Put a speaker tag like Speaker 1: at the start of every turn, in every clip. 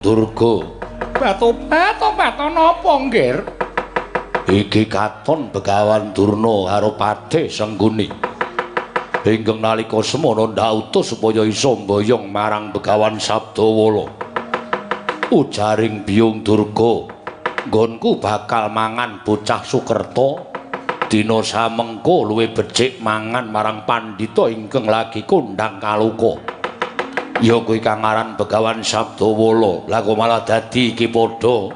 Speaker 1: Durga.
Speaker 2: Batu-batu napa, Nggir?
Speaker 1: Iki katon Begawan Durna karo Padhe Sengguni. Inggih nalika semana ndak utus supaya isa mboyong marang Begawan Sabdawala. Ujaring Biyung Durga, nggonku bakal mangan bocah Sukerta. Dina samengko luwih becik mangan marang pandhita ingkang lagi kondhang kaluka. Ya kuwi kang aran Begawan Sabdawala. Lah kok malah dadi iki padha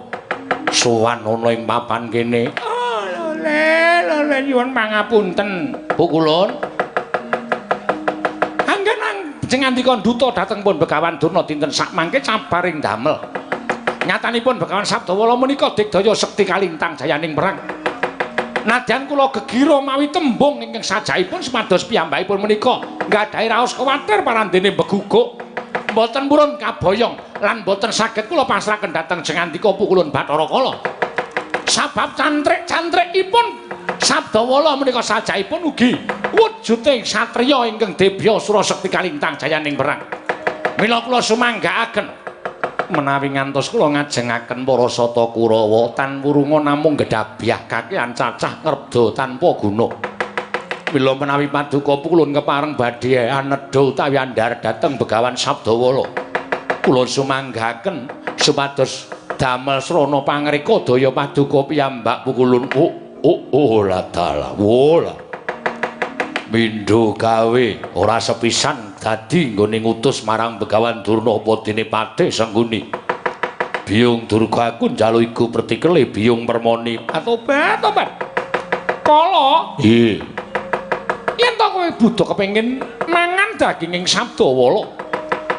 Speaker 1: sowan ana ing papan kene.
Speaker 2: Oh, lho nyuwun pangapunten.
Speaker 1: Bu kulon.
Speaker 2: Anggen jeneng andika duta dhateng pun Begawan Durna dinten sak mangke cabaring damel. Nyatanipun Begawan Sabdawala menika digdaya sekti kalintang jayaning perang. Nadyan kula gegira mawi tembung ingkang sajaipun supados piyambakipun menika nggadahi raos kuwatir parandene beguguk. Mboten purun kaboyong lan mboten saged kula pasrahaken dhateng jengandika pukulun Bathara Kala. Sabab cantrik-cantrikipun Sabdawala menika sajaipun ugi wujude satriya ingkang debya Surasekti kalintang jayaning perang. Mila kula sumanggaaken menawi ngantos kula ngajengaken para sata Kurawa tan wurunga namung gedhabiah kakehan cacah ngreda tanpa guna. Mila menawi paduka pukulun kepareng badhe anedha utawi andhar dhateng Begawan Sabdawala. Kula sumanggaaken supados damel srana pangreka daya paduka piyambak pukulun. La dalah. Wola. Mindho gawe ora sepisan dadi nggone ngutus marang Begawan Durna apa dene Padhe Sengguni. Biyung Durga aku njaluk iku pertikele Biyung Permoni. Tobat. Kala.
Speaker 1: Nggih.
Speaker 2: Yen to kowe butuh kepengin mangan daginging Sabdawala,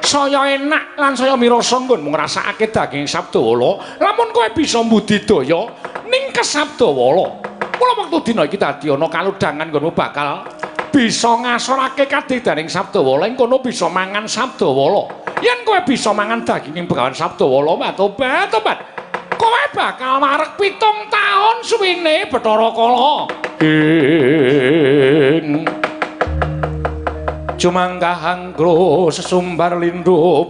Speaker 2: saya enak lan saya mirasa nggon mung ngrasakake daging Sabdawala, lamun kowe bisa mbudidaya ning Sabdawala. Kula wektu dina iki dadi ana kaludhangan nggonmu bakal bisa ngasorake kadedaning Sabdawala, ing kono bisa mangan Sabdawala. Yen kowe bisa mangan daginging Begawan Sabdawala, tobat. Kowe bakal marek 7 taun suwine Bathara Kala. Cumanggah anggro sesumbar lindhu